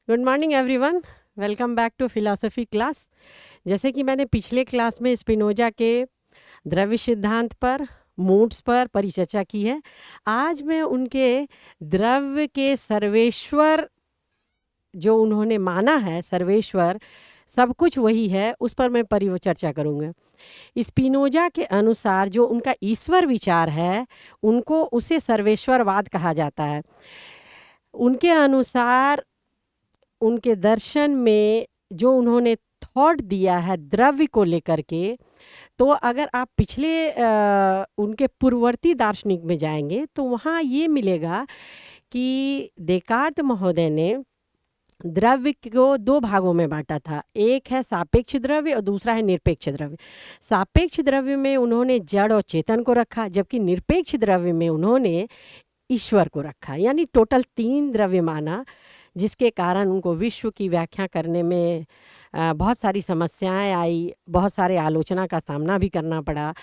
Good morning everyone. Welcome back to philosophy class. जैसे कि मैंने पिछले क्लास में स्पिनोजा के द्रव्य सिद्धांत पर, मूड्स पर परिचर्चा की है। आज मैं उनके द्रव्य के सर्वेश्वर, जो उन्होंने माना है सर्वेश्वर सब कुछ वही है, उस पर मैं परिचर्चा करूँगा। स्पिनोजा के अनुसार जो उनका ईश्वर विचार है, उनको उसे सर्वेश्वरवाद कहा जाता है। उनके अनुसार उनके दर्शन में जो उन्होंने थॉट दिया है द्रव्य को लेकर के, तो अगर आप पिछले उनके पूर्ववर्ती दार्शनिक में जाएंगे तो वहाँ ये मिलेगा कि देकार्त महोदय ने द्रव्य को दो भागों में बांटा था। एक है सापेक्ष द्रव्य और दूसरा है निरपेक्ष द्रव्य। सापेक्ष द्रव्य में उन्होंने जड़ और चेतन को रखा, जबकि निरपेक्ष द्रव्य में उन्होंने ईश्वर को रखा। यानी टोटल 3 द्रव्य माना, जिसके कारण उनको विश्व की व्याख्या करने में बहुत सारी समस्याएं आई, बहुत सारे आलोचना का सामना भी करना पड़ा।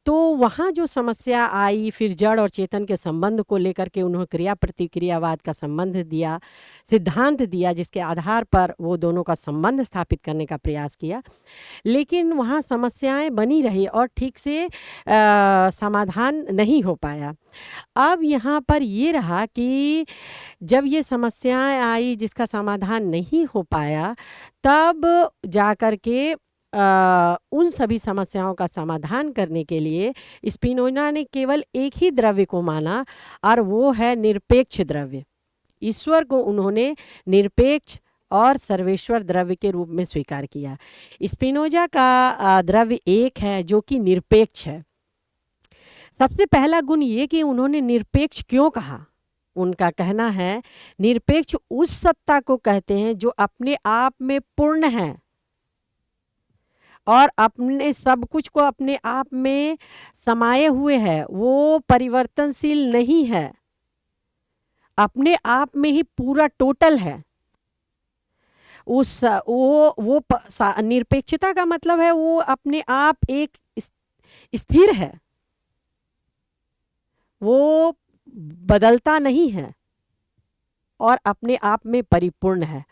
तो वहाँ जो समस्या आई, फिर जड़ और चेतन के संबंध को लेकर के उन्होंने क्रिया प्रतिक्रियावाद का संबंध दिया, सिद्धांत दिया, जिसके आधार पर वो दोनों का संबंध स्थापित करने का प्रयास किया। लेकिन वहाँ समस्याएं बनी रही और ठीक से समाधान नहीं हो पाया। अब यहाँ पर ये रहा कि जब ये समस्याएं आई जिसका समाधान नहीं हो पाया, तब जाकर के उन सभी समस्याओं का समाधान करने के लिए स्पिनोजा ने केवल एक ही द्रव्य को माना, और वो है निरपेक्ष द्रव्य। ईश्वर को उन्होंने निरपेक्ष और सर्वेश्वर द्रव्य के रूप में स्वीकार किया। स्पिनोजा का द्रव्य एक है जो कि निरपेक्ष है। सबसे पहला गुण ये कि उन्होंने निरपेक्ष क्यों कहा। उनका कहना है निरपेक्ष उस सत्ता को कहते हैं जो अपने आप में पूर्ण है और अपने सब कुछ को अपने आप में समाये हुए है, वो परिवर्तनशील नहीं है, अपने आप में ही पूरा टोटल है। उस वो निरपेक्षता का मतलब है वो अपने आप एक स्थिर है, वो बदलता नहीं है और अपने आप में परिपूर्ण है।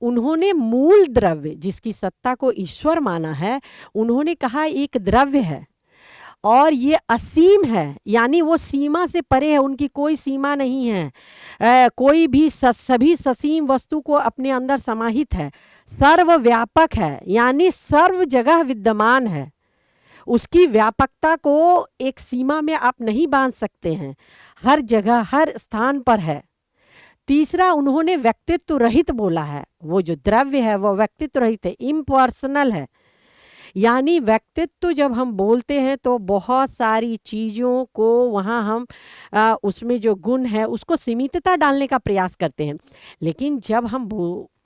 उन्होंने मूल द्रव्य जिसकी सत्ता को ईश्वर माना है, उन्होंने कहा एक द्रव्य है और ये असीम है, यानी वो सीमा से परे है, उनकी कोई सीमा नहीं है। कोई भी सभी ससीम वस्तु को अपने अंदर समाहित है, सर्वव्यापक है, यानी सर्व जगह विद्यमान है। उसकी व्यापकता को एक सीमा में आप नहीं बांध सकते हैं, हर जगह हर स्थान पर है। तीसरा, उन्होंने व्यक्तित्व रहित बोला है। वो जो द्रव्य है वो व्यक्तित्व रहित है, इम्पर्सनल है। यानी व्यक्तित्व जब हम बोलते हैं तो बहुत सारी चीज़ों को वहाँ हम उसमें जो गुण है उसको सीमितता डालने का प्रयास करते हैं। लेकिन जब हम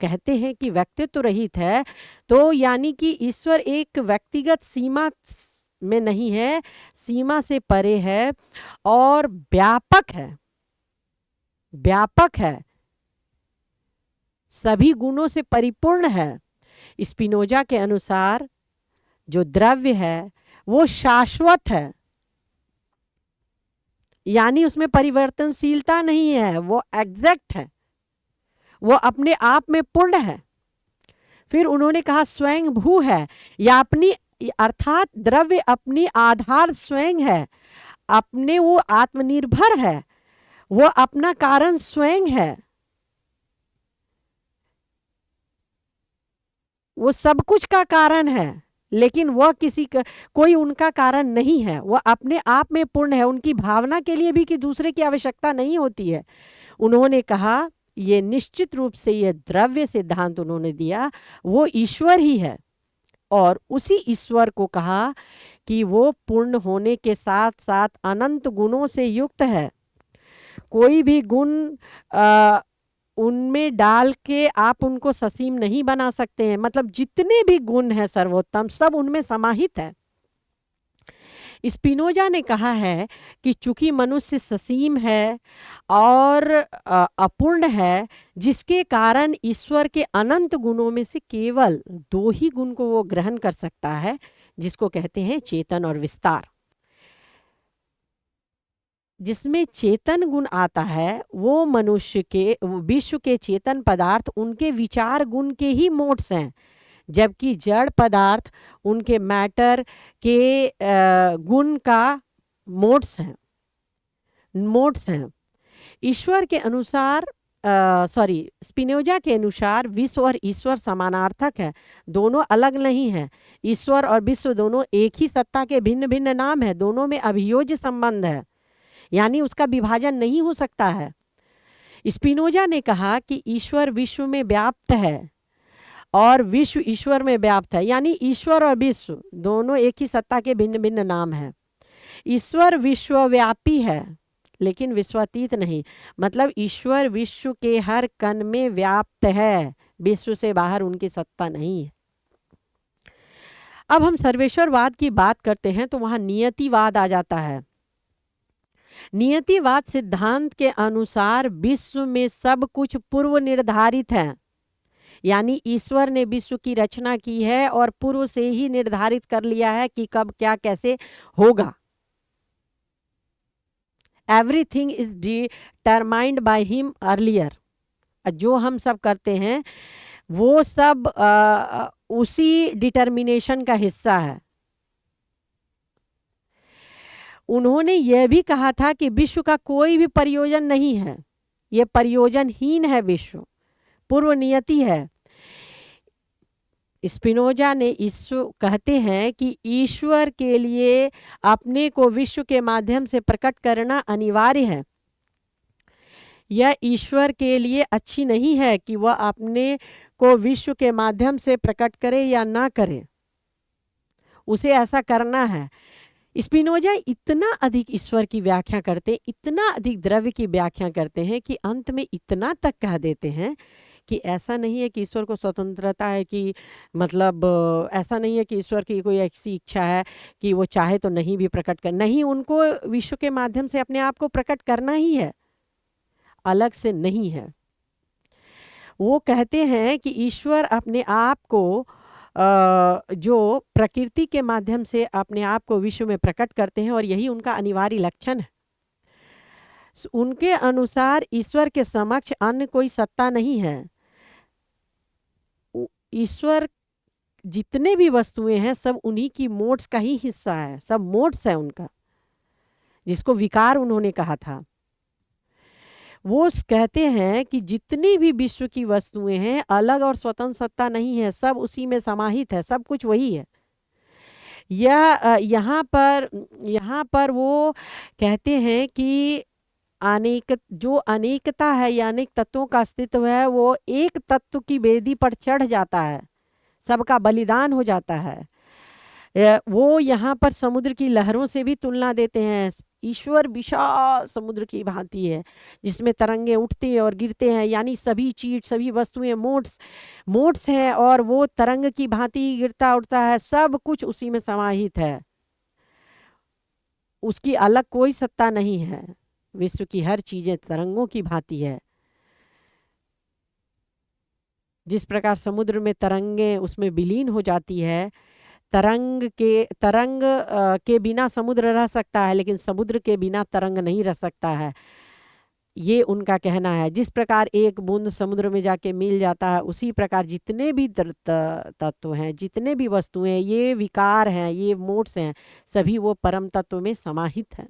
कहते हैं कि व्यक्तित्व रहित है, तो यानी कि ईश्वर एक व्यक्तिगत सीमा में नहीं है, सीमा से परे है और व्यापक है, व्यापक है, सभी गुणों से परिपूर्ण है। स्पिनोजा के अनुसार जो द्रव्य है वो शाश्वत है, यानी उसमें परिवर्तनशीलता नहीं है, वो एग्जैक्ट है, वो अपने आप में पूर्ण है। फिर उन्होंने कहा स्वयं भू है, या अपनी अर्थात द्रव्य अपनी आधार स्वयं है, अपने वो आत्मनिर्भर है, वो अपना कारण स्वयं है, वो सब कुछ का कारण है, लेकिन वह कोई उनका कारण नहीं है, वह अपने आप में पूर्ण है। उनकी भावना के लिए भी कि दूसरे की आवश्यकता नहीं होती है। उन्होंने कहा ये निश्चित रूप से ये द्रव्य सिद्धांत उन्होंने दिया वो ईश्वर ही है, और उसी ईश्वर को कहा कि वो पूर्ण होने के साथ साथ अनंत गुणों से युक्त है। कोई भी गुण उनमें डाल के आप उनको ससीम नहीं बना सकते हैं। मतलब जितने भी गुण हैं सर्वोत्तम, सब उनमें समाहित है। स्पिनोजा ने कहा है कि चूंकि मनुष्य ससीम है और अपूर्ण है, जिसके कारण ईश्वर के अनंत गुणों में से केवल 2 ही गुण को वो ग्रहण कर सकता है, जिसको कहते हैं चेतन और विस्तार। जिसमें चेतन गुण आता है वो मनुष्य के, विश्व के चेतन पदार्थ उनके विचार गुण के ही मोड्स हैं, जबकि जड़ पदार्थ उनके मैटर के गुण का मोड्स हैं। ईश्वर के अनुसार स्पिनोजा के अनुसार विश्व और ईश्वर समानार्थक है, दोनों अलग नहीं है। ईश्वर और विश्व दोनों एक ही सत्ता के भिन्न भिन्न नाम है, दोनों में अभियोज्य संबंध है, यानी उसका विभाजन नहीं हो सकता है। स्पिनोजा ने कहा कि ईश्वर विश्व में व्याप्त है और विश्व ईश्वर में व्याप्त है, यानी ईश्वर और विश्व दोनों एक ही सत्ता के भिन्न भिन्न नाम है। ईश्वर विश्वव्यापी है लेकिन विश्वातीत नहीं, मतलब ईश्वर विश्व के हर कण में व्याप्त है, विश्व से बाहर उनकी सत्ता नहीं है। अब हम सर्वेश्वरवाद की बात करते हैं तो वहां नियतिवाद आ जाता है। नियतिवाद सिद्धांत के अनुसार विश्व में सब कुछ पूर्व निर्धारित है, यानी ईश्वर ने विश्व की रचना की है और पूर्व से ही निर्धारित कर लिया है कि कब क्या कैसे होगा। Everything is determined by him earlier. जो हम सब करते हैं वो सब उसी डिटर्मिनेशन का हिस्सा है। उन्होंने यह भी कहा था कि विश्व का कोई भी प्रयोजन नहीं है, यह प्रयोजनहीन है, विश्व पूर्व नियति है। स्पिनोजा ने ईश्वर कहते हैं कि ईश्वर के लिए अपने को विश्व के माध्यम से प्रकट करना अनिवार्य है। यह ईश्वर के लिए अच्छी नहीं है कि वह अपने को विश्व के माध्यम से प्रकट करे या ना करे, उसे ऐसा करना है। स्पिनोजा इतना अधिक ईश्वर की व्याख्या करते, इतना अधिक द्रव्य की व्याख्या करते हैं कि अंत में इतना तक कह देते हैं कि ऐसा नहीं है कि ईश्वर को स्वतंत्रता है, कि मतलब ऐसा नहीं है कि ईश्वर की कोई ऐसी इच्छा है कि वो चाहे तो नहीं भी प्रकट कर, नहीं, उनको विश्व के माध्यम से अपने आप को प्रकट करना ही है, अलग से नहीं है। वो कहते हैं कि ईश्वर अपने आप को जो प्रकृति के माध्यम से अपने आप को विश्व में प्रकट करते हैं और यही उनका अनिवार्य लक्षण है। उनके अनुसार ईश्वर के समक्ष अन्य कोई सत्ता नहीं है। ईश्वर जितने भी वस्तुएं हैं सब उन्हीं की मोड्स का ही हिस्सा है, सब मोड्स है उनका, जिसको विकार उन्होंने कहा था। वो कहते हैं कि जितनी भी विश्व की वस्तुएं हैं अलग और स्वतंत्र सत्ता नहीं है, सब उसी में समाहित है, सब कुछ वही है। यहाँ पर वो कहते हैं कि जो अनेकता है या अनेक तत्वों का अस्तित्व है वो एक तत्व की वेदी पर चढ़ जाता है, सबका बलिदान हो जाता है। वो यहाँ पर समुद्र की लहरों से भी तुलना देते हैं। ईश्वर विशाल समुद्र की भांति है जिसमें तरंगे उठते और गिरते हैं, यानी सभी चीज सभी वस्तुएं मोड्स हैं और वो तरंग की भांति गिरता उठता है, सब कुछ उसी में समाहित है, उसकी अलग कोई सत्ता नहीं है। विश्व की हर चीजें तरंगों की भांति है। जिस प्रकार समुद्र में तरंगे उसमें विलीन हो जाती है, तरंग के बिना समुद्र रह सकता है लेकिन समुद्र के बिना तरंग नहीं रह सकता है, ये उनका कहना है। जिस प्रकार एक बूंद समुद्र में जाके मिल जाता है, उसी प्रकार जितने भी तत्व हैं, जितने भी वस्तुएं, ये विकार हैं, ये मोड्स हैं, सभी वो परम तत्व में समाहित हैं।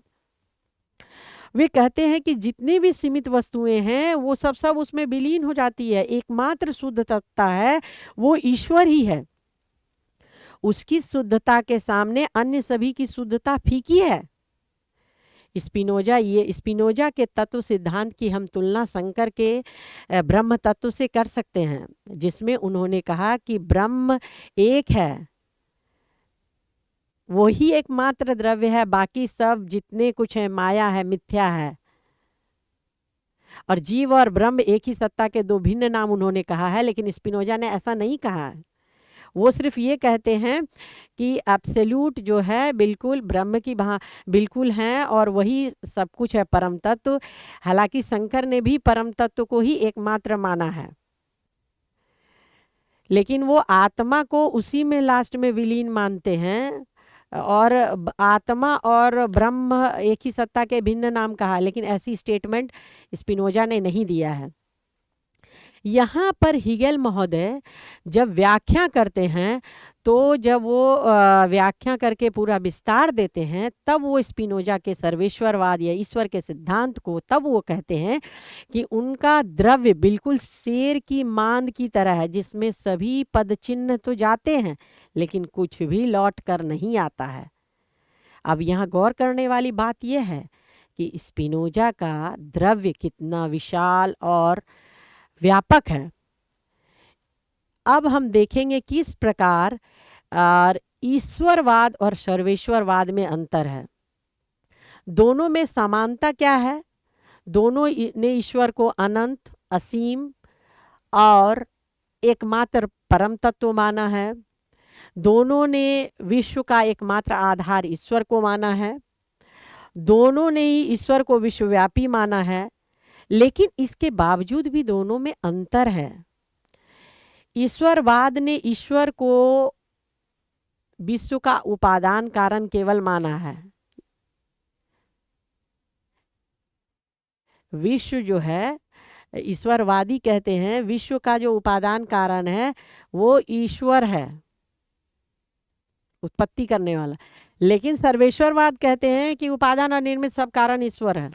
वे कहते हैं कि जितनी भी सीमित वस्तुएं हैं वो सब उसमें विलीन हो जाती है। एकमात्र शुद्ध तत्ता है वो ईश्वर ही है, उसकी शुद्धता के सामने अन्य सभी की शुद्धता फीकी है। स्पिनोजा के तत्व सिद्धांत की हम तुलना शंकर के ब्रह्म तत्व से कर सकते हैं, जिसमें उन्होंने कहा कि ब्रह्म एक है, वो ही एकमात्र द्रव्य है, बाकी सब जितने कुछ है माया है, मिथ्या है। और जीव और ब्रह्म एक ही सत्ता के दो भिन्न नाम उन्होंने कहा है, लेकिन स्पिनोजा ने ऐसा नहीं कहा है। वो सिर्फ ये कहते हैं कि एब्सोल्यूट जो है बिल्कुल ब्रह्म की बिल्कुल हैं और वही सब कुछ है, परम तत्व। हालांकि शंकर ने भी परम तत्व को ही एकमात्र माना है, लेकिन वो आत्मा को उसी में लास्ट में विलीन मानते हैं। और आत्मा और ब्रह्म एक ही सत्ता के भिन्न नाम कहा, लेकिन ऐसी स्टेटमेंट स्पिनोजा ने नहीं दिया है। यहाँ पर हिगेल महोदय जब व्याख्या करते हैं तो जब वो व्याख्या करके पूरा विस्तार देते हैं, तब वो स्पिनोजा के सर्वेश्वरवाद या ईश्वर के सिद्धांत को तब वो कहते हैं कि उनका द्रव्य बिल्कुल शेर की मांद की तरह है, जिसमें सभी पद चिन्ह तो जाते हैं लेकिन कुछ भी लौट कर नहीं आता है। अब यहाँ गौर करने वाली बात यह है कि स्पिनोजा का द्रव्य कितना विशाल और व्यापक है। अब हम देखेंगे किस प्रकार ईश्वरवाद और सर्वेश्वरवाद में अंतर है। दोनों में समानता क्या है? दोनों ने ईश्वर को अनंत, असीम और एकमात्र परम तत्व माना है। दोनों ने विश्व का एकमात्र आधार ईश्वर को माना है। दोनों ने ही ईश्वर को विश्वव्यापी माना है, लेकिन इसके बावजूद भी दोनों में अंतर है। ईश्वरवाद ने ईश्वर को विश्व का उपादान कारण केवल माना है। विश्व जो है, ईश्वरवादी कहते हैं विश्व का जो उपादान कारण है वो ईश्वर है, उत्पत्ति करने वाला। लेकिन सर्वेश्वरवाद कहते हैं कि उपादान और निर्मित सब कारण ईश्वर है।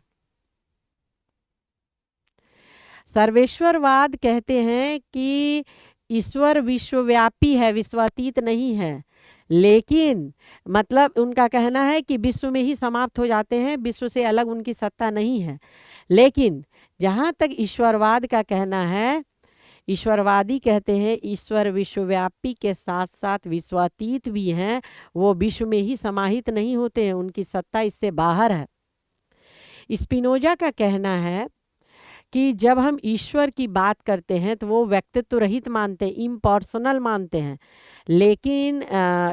सर्वेश्वरवाद कहते हैं कि ईश्वर विश्वव्यापी है, विश्वातीत नहीं है, लेकिन मतलब उनका कहना है कि विश्व में ही समाप्त हो जाते हैं, विश्व से अलग उनकी सत्ता नहीं है। लेकिन जहाँ तक ईश्वरवाद का कहना है, ईश्वरवादी कहते हैं ईश्वर विश्वव्यापी के साथ साथ विश्वातीत भी हैं, वो विश्व में ही समाहित नहीं होते हैं, उनकी सत्ता इससे बाहर है। स्पिनोजा का कहना है कि जब हम ईश्वर की बात करते हैं तो वो व्यक्तित्व रहित मानते हैं, इम्पर्सनल मानते हैं। लेकिन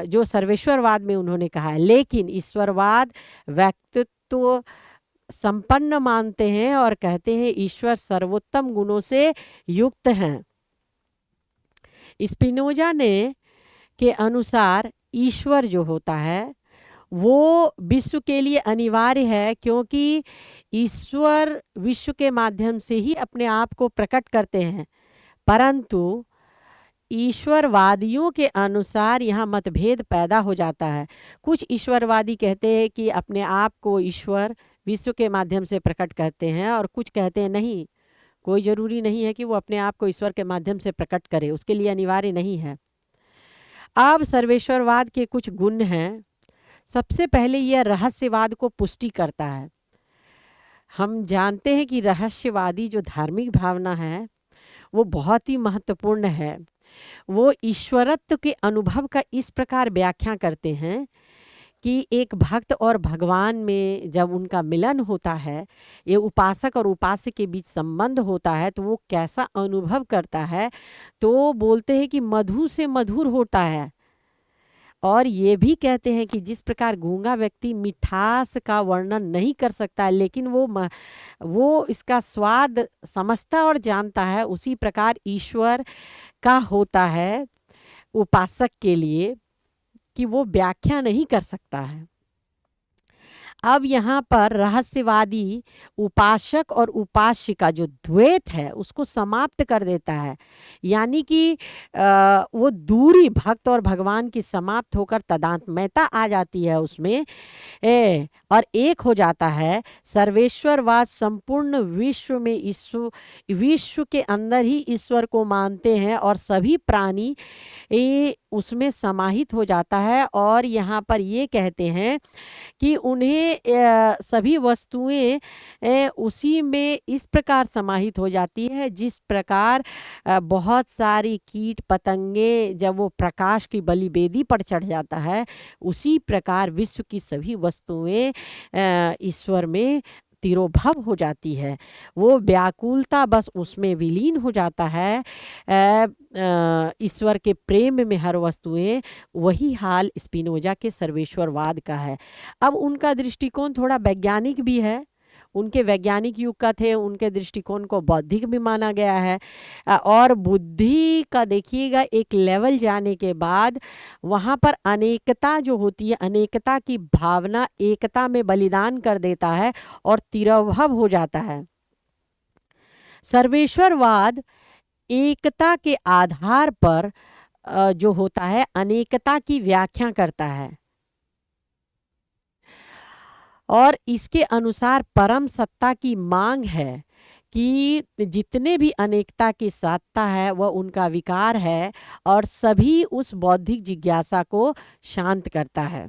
जो सर्वेश्वरवाद में उन्होंने कहा है, लेकिन ईश्वरवाद व्यक्तित्व संपन्न मानते हैं और कहते हैं ईश्वर सर्वोत्तम गुणों से युक्त हैं। स्पिनोजा ने के अनुसार ईश्वर जो होता है वो विश्व के लिए अनिवार्य है, क्योंकि ईश्वर विश्व के माध्यम से ही अपने आप को प्रकट करते हैं। परंतु ईश्वरवादियों के अनुसार यहाँ मतभेद पैदा हो जाता है। कुछ ईश्वरवादी कहते हैं कि अपने आप को ईश्वर विश्व के माध्यम से प्रकट करते हैं, और कुछ कहते हैं नहीं, कोई ज़रूरी नहीं है कि वो अपने आप को ईश्वर के माध्यम से प्रकट करे, उसके लिए अनिवार्य नहीं है। अब सर्वेश्वरवाद के कुछ गुण हैं। सबसे पहले यह रहस्यवाद को पुष्टि करता है। हम जानते हैं कि रहस्यवादी जो धार्मिक भावना है वो बहुत ही महत्वपूर्ण है। वो ईश्वरत्व के अनुभव का इस प्रकार व्याख्या करते हैं कि एक भक्त और भगवान में जब उनका मिलन होता है, ये उपासक और उपास्य के बीच संबंध होता है, तो वो कैसा अनुभव करता है, तो बोलते हैं कि मधु से मधुर होता है। और ये भी कहते हैं कि जिस प्रकार गूंगा व्यक्ति मिठास का वर्णन नहीं कर सकता है, लेकिन वो इसका स्वाद समझता और जानता है, उसी प्रकार ईश्वर का होता है उपासक के लिए कि वो व्याख्या नहीं कर सकता है। अब यहाँ पर रहस्यवादी उपासक और उपास्य का जो द्वैत है उसको समाप्त कर देता है, यानी कि वो दूरी भक्त और भगवान की समाप्त होकर तदात्म्यता आ जाती है उसमें, और एक हो जाता है। सर्वेश्वरवाद संपूर्ण विश्व में विश्व के अंदर ही ईश्वर को मानते हैं और सभी प्राणी उसमें समाहित हो जाता है। और यहाँ पर ये कहते हैं कि उन्हें सभी वस्तुएं उसी में इस प्रकार समाहित हो जाती है जिस प्रकार बहुत सारी कीट पतंगे जब वो प्रकाश की बलिवेदी पर चढ़ जाता है, उसी प्रकार विश्व की सभी वस्तुएं ईश्वर में तिरोभव हो जाती है। वो व्याकुलता बस उसमें विलीन हो जाता है, ईश्वर के प्रेम में हर वस्तुएं। वही हाल स्पिनोजा के सर्वेश्वरवाद का है। अब उनका दृष्टिकोण थोड़ा वैज्ञानिक भी है। उनके वैज्ञानिक युग का थे, उनके दृष्टिकोण को बौद्धिक भी माना गया है। और बुद्धि का देखिएगा एक लेवल जाने के बाद वहाँ पर अनेकता जो होती है, अनेकता की भावना एकता में बलिदान कर देता है और तिरोभाव हो जाता है। सर्वेश्वरवाद एकता के आधार पर जो होता है अनेकता की व्याख्या करता है और इसके अनुसार परम सत्ता की मांग है कि जितने भी अनेकता की सत्ता है वह उनका विकार है और सभी उस बौद्धिक जिज्ञासा को शांत करता है।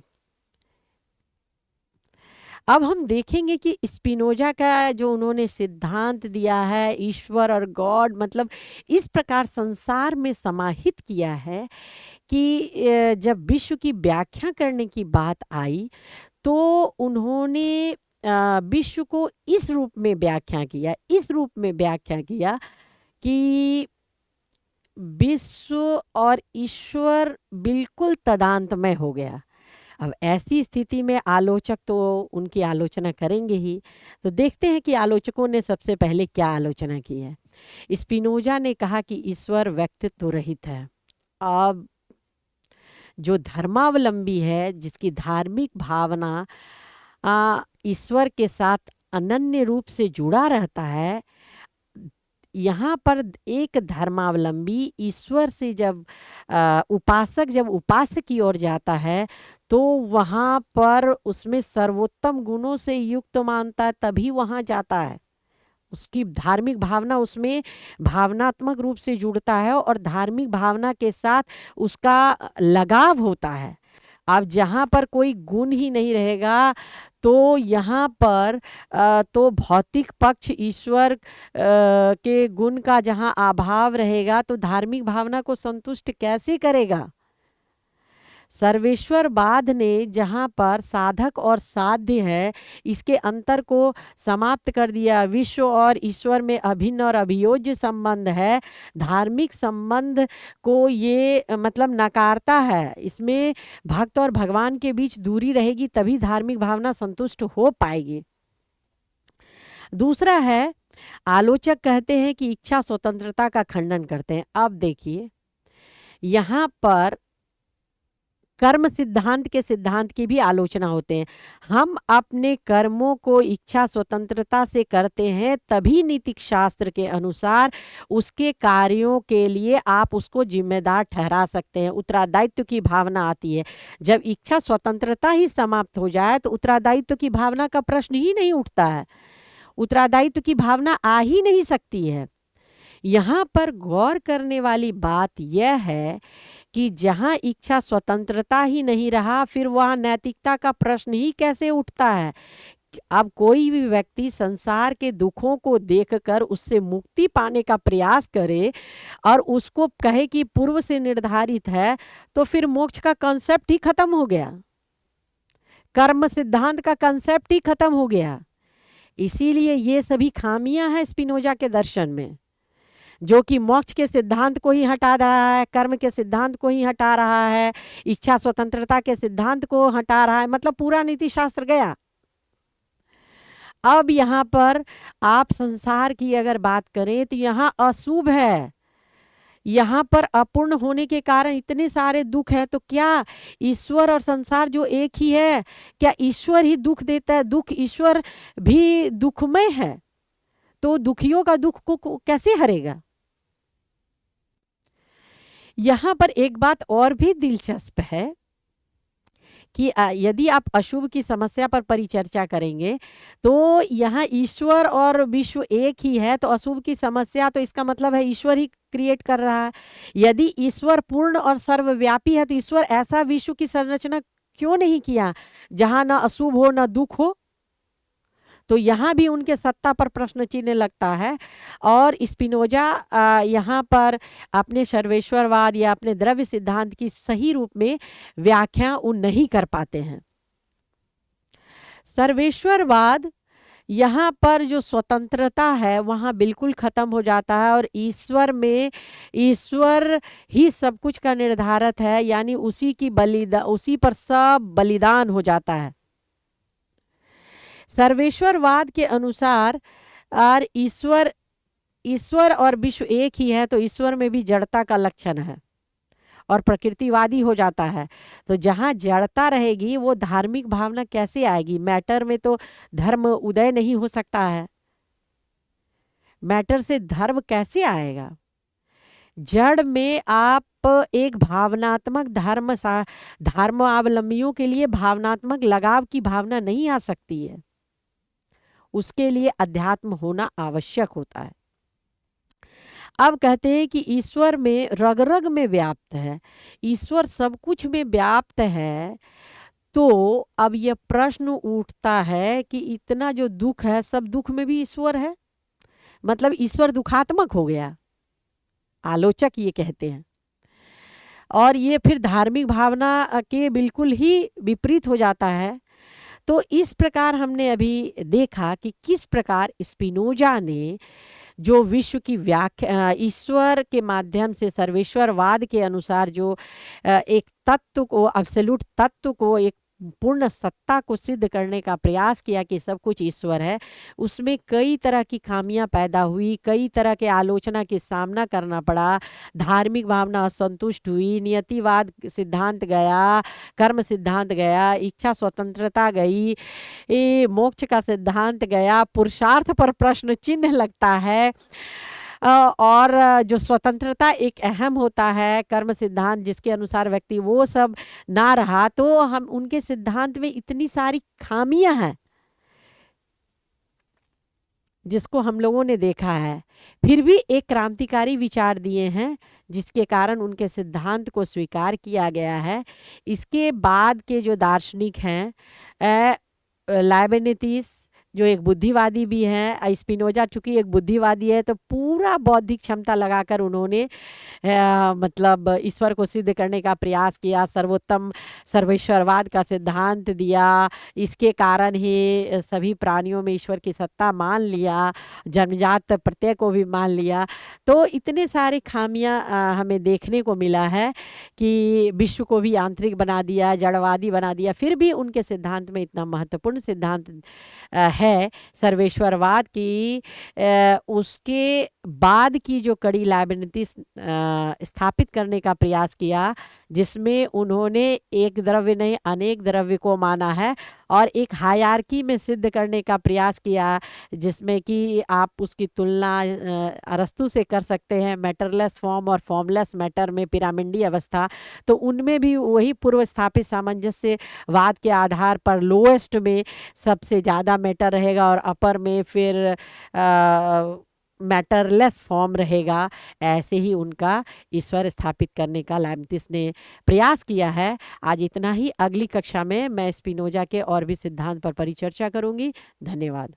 अब हम देखेंगे कि स्पिनोजा का जो उन्होंने सिद्धांत दिया है ईश्वर और गॉड, मतलब इस प्रकार संसार में समाहित किया है कि जब विश्व की व्याख्या करने की बात आई तो उन्होंने विश्व को इस रूप में व्याख्या किया, इस रूप में व्याख्या किया कि विश्व और ईश्वर बिल्कुल तदांतमय हो गया। अब ऐसी स्थिति में आलोचक तो उनकी आलोचना करेंगे ही, तो देखते हैं कि आलोचकों ने सबसे पहले क्या आलोचना की है। स्पिनोजा ने कहा कि ईश्वर व्यक्तित्व रहित है। अब जो धर्मावलंबी है, जिसकी धार्मिक भावना ईश्वर के साथ अनन्य रूप से जुड़ा रहता है, यहाँ पर एक धर्मावलंबी ईश्वर से जब उपासक जब उपास्य की ओर जाता है तो वहाँ पर उसमें सर्वोत्तम गुणों से युक्त मानता है, तभी वहाँ जाता है। उसकी धार्मिक भावना उसमें भावनात्मक रूप से जुड़ता है और धार्मिक भावना के साथ उसका लगाव होता है। अब जहाँ पर कोई गुण ही नहीं रहेगा तो यहाँ पर तो भौतिक पक्ष ईश्वर के गुण का जहाँ अभाव रहेगा तो धार्मिक भावना को संतुष्ट कैसे करेगा। सर्वेश्वरवाद ने जहाँ पर साधक और साध्य है इसके अंतर को समाप्त कर दिया। विश्व और ईश्वर में अभिन्न और अभियोज्य संबंध है, धार्मिक संबंध को ये मतलब नकारता है। इसमें भक्त और भगवान के बीच दूरी रहेगी तभी धार्मिक भावना संतुष्ट हो पाएगी। दूसरा है, आलोचक कहते हैं कि इच्छा स्वतंत्रता का खंडन करते हैं। अब देखिए यहाँ पर कर्म सिद्धांत के सिद्धांत की भी आलोचना होते हैं। हम अपने कर्मों को इच्छा स्वतंत्रता से करते हैं तभी नीतिक शास्त्र के अनुसार उसके कार्यों के लिए आप उसको जिम्मेदार ठहरा सकते हैं। उत्तरदायित्व की भावना आती है। जब इच्छा स्वतंत्रता ही समाप्त हो जाए तो उत्तरदायित्व की भावना का प्रश्न ही नहीं उठता है, उत्तरदायित्व की भावना आ ही नहीं सकती है। यहाँ पर गौर करने वाली बात यह है कि जहाँ इच्छा स्वतंत्रता ही नहीं रहा फिर वहाँ नैतिकता का प्रश्न ही कैसे उठता है। अब कोई भी व्यक्ति संसार के दुखों को देखकर उससे मुक्ति पाने का प्रयास करे और उसको कहे कि पूर्व से निर्धारित है तो फिर मोक्ष का कंसेप्ट ही खत्म हो गया, कर्म सिद्धांत का कंसेप्ट ही खत्म हो गया। इसीलिए ये सभी खामियां हैं स्पिनोजा के दर्शन में, जो कि मोक्ष के सिद्धांत को ही हटा रहा है, कर्म के सिद्धांत को ही हटा रहा है, इच्छा स्वतंत्रता के सिद्धांत को हटा रहा है, मतलब पूरा नीति शास्त्र गया। अब यहाँ पर आप संसार की अगर बात करें तो यहाँ अशुभ है, यहाँ पर अपूर्ण होने के कारण इतने सारे दुख है। तो क्या ईश्वर और संसार जो एक ही है, क्या ईश्वर ही दुख देता है? दुख ईश्वर भी दुखमय है तो दुखियों का दुख को कैसे हरेगा। यहाँ पर एक बात और भी दिलचस्प है कि यदि आप अशुभ की समस्या पर परिचर्चा करेंगे तो यहाँ ईश्वर और विश्व एक ही है, तो अशुभ की समस्या तो इसका मतलब है ईश्वर ही क्रिएट कर रहा है। यदि ईश्वर पूर्ण और सर्वव्यापी है तो ईश्वर ऐसा विश्व की संरचना क्यों नहीं किया जहाँ ना अशुभ हो ना दुख हो। तो यहाँ भी उनके सत्ता पर प्रश्न चिन्ह लगता है। और स्पिनोजा यहाँ पर अपने सर्वेश्वरवाद या अपने द्रव्य सिद्धांत की सही रूप में व्याख्या नहीं कर पाते हैं। सर्वेश्वरवाद यहाँ पर जो स्वतंत्रता है वहाँ बिल्कुल खत्म हो जाता है और ईश्वर में ईश्वर ही सब कुछ का निर्धारक है, यानी उसी पर सब बलिदान हो जाता है। सर्वेश्वरवाद के अनुसार और ईश्वर और विश्व एक ही है, तो ईश्वर में भी जड़ता का लक्षण है और प्रकृतिवादी हो जाता है। तो जहाँ जड़ता रहेगी वो धार्मिक भावना कैसे आएगी? मैटर में तो धर्म उदय नहीं हो सकता है, मैटर से धर्म कैसे आएगा? जड़ में आप एक भावनात्मक धर्मावलंबियों के लिए भावनात्मक लगाव की भावना नहीं आ सकती है, उसके लिए अध्यात्म होना आवश्यक होता है। अब कहते हैं कि ईश्वर में रग रग में व्याप्त है, ईश्वर सब कुछ में व्याप्त है। तो अब यह प्रश्न उठता है कि इतना जो दुख है, सब दुख में भी ईश्वर है, मतलब ईश्वर दुखात्मक हो गया, आलोचक ये कहते हैं। और ये फिर धार्मिक भावना के बिल्कुल ही विपरीत हो जाता है। तो इस प्रकार हमने अभी देखा कि किस प्रकार स्पिनोजा ने जो विश्व की व्याख्या ईश्वर के माध्यम से सर्वेश्वरवाद के अनुसार जो एक तत्व को, अब्सोल्यूट तत्व को, एक पूर्ण सत्ता को सिद्ध करने का प्रयास किया कि सब कुछ ईश्वर है, उसमें कई तरह की खामियां पैदा हुई, कई तरह के आलोचना के सामना करना पड़ा, धार्मिक भावना असंतुष्ट हुई, नियतिवाद सिद्धांत गया, कर्म सिद्धांत गया, इच्छा स्वतंत्रता गई, मोक्ष का सिद्धांत गया, पुरुषार्थ पर प्रश्न चिन्ह लगता है। और जो स्वतंत्रता एक अहम होता है, कर्म सिद्धांत जिसके अनुसार व्यक्ति, वो सब ना रहा, तो हम उनके सिद्धांत में इतनी सारी खामियां हैं जिसको हम लोगों ने देखा है। फिर भी एक क्रांतिकारी विचार दिए हैं जिसके कारण उनके सिद्धांत को स्वीकार किया गया है। इसके बाद के जो दार्शनिक हैं, लाइबनिज़ जो एक बुद्धिवादी भी हैं, स्पिनोजा चूंकि एक बुद्धिवादी है, तो पूरा बौद्धिक क्षमता लगाकर उन्होंने मतलब ईश्वर को सिद्ध करने का प्रयास किया, सर्वोत्तम सर्वेश्वरवाद का सिद्धांत दिया, इसके कारण ही सभी प्राणियों में ईश्वर की सत्ता मान लिया, जन्मजात प्रत्यय को भी मान लिया। तो इतने सारे खामियां हमें देखने को मिला है कि विश्व को भी आंतरिक बना दिया, जड़वादी बना दिया। फिर भी उनके सिद्धांत में इतना महत्वपूर्ण सिद्धांत है सर्वेश्वरवाद की, उसके बाद की जो कड़ी लाइबनिज़ स्थापित करने का प्रयास किया, जिसमें उन्होंने एक द्रव्य नहीं अनेक द्रव्य को माना है और एक हायरार्की में सिद्ध करने का प्रयास किया, जिसमें कि आप उसकी तुलना अरस्तु से कर सकते हैं, मैटरलेस फॉर्म और फॉर्मलेस मैटर में पिरामिडी अवस्था। तो उनमें भी वही पूर्व स्थापित सामंजस्यवाद के आधार पर लोएस्ट में सबसे ज़्यादा मैटर रहेगा और अपर में फिर मैटरलेस फॉर्म रहेगा। ऐसे ही उनका ईश्वर स्थापित करने का लाइबनिज़ ने प्रयास किया है। आज इतना ही। अगली कक्षा में मैं स्पिनोजा के और भी सिद्धांत पर परिचर्चा करूंगी। धन्यवाद।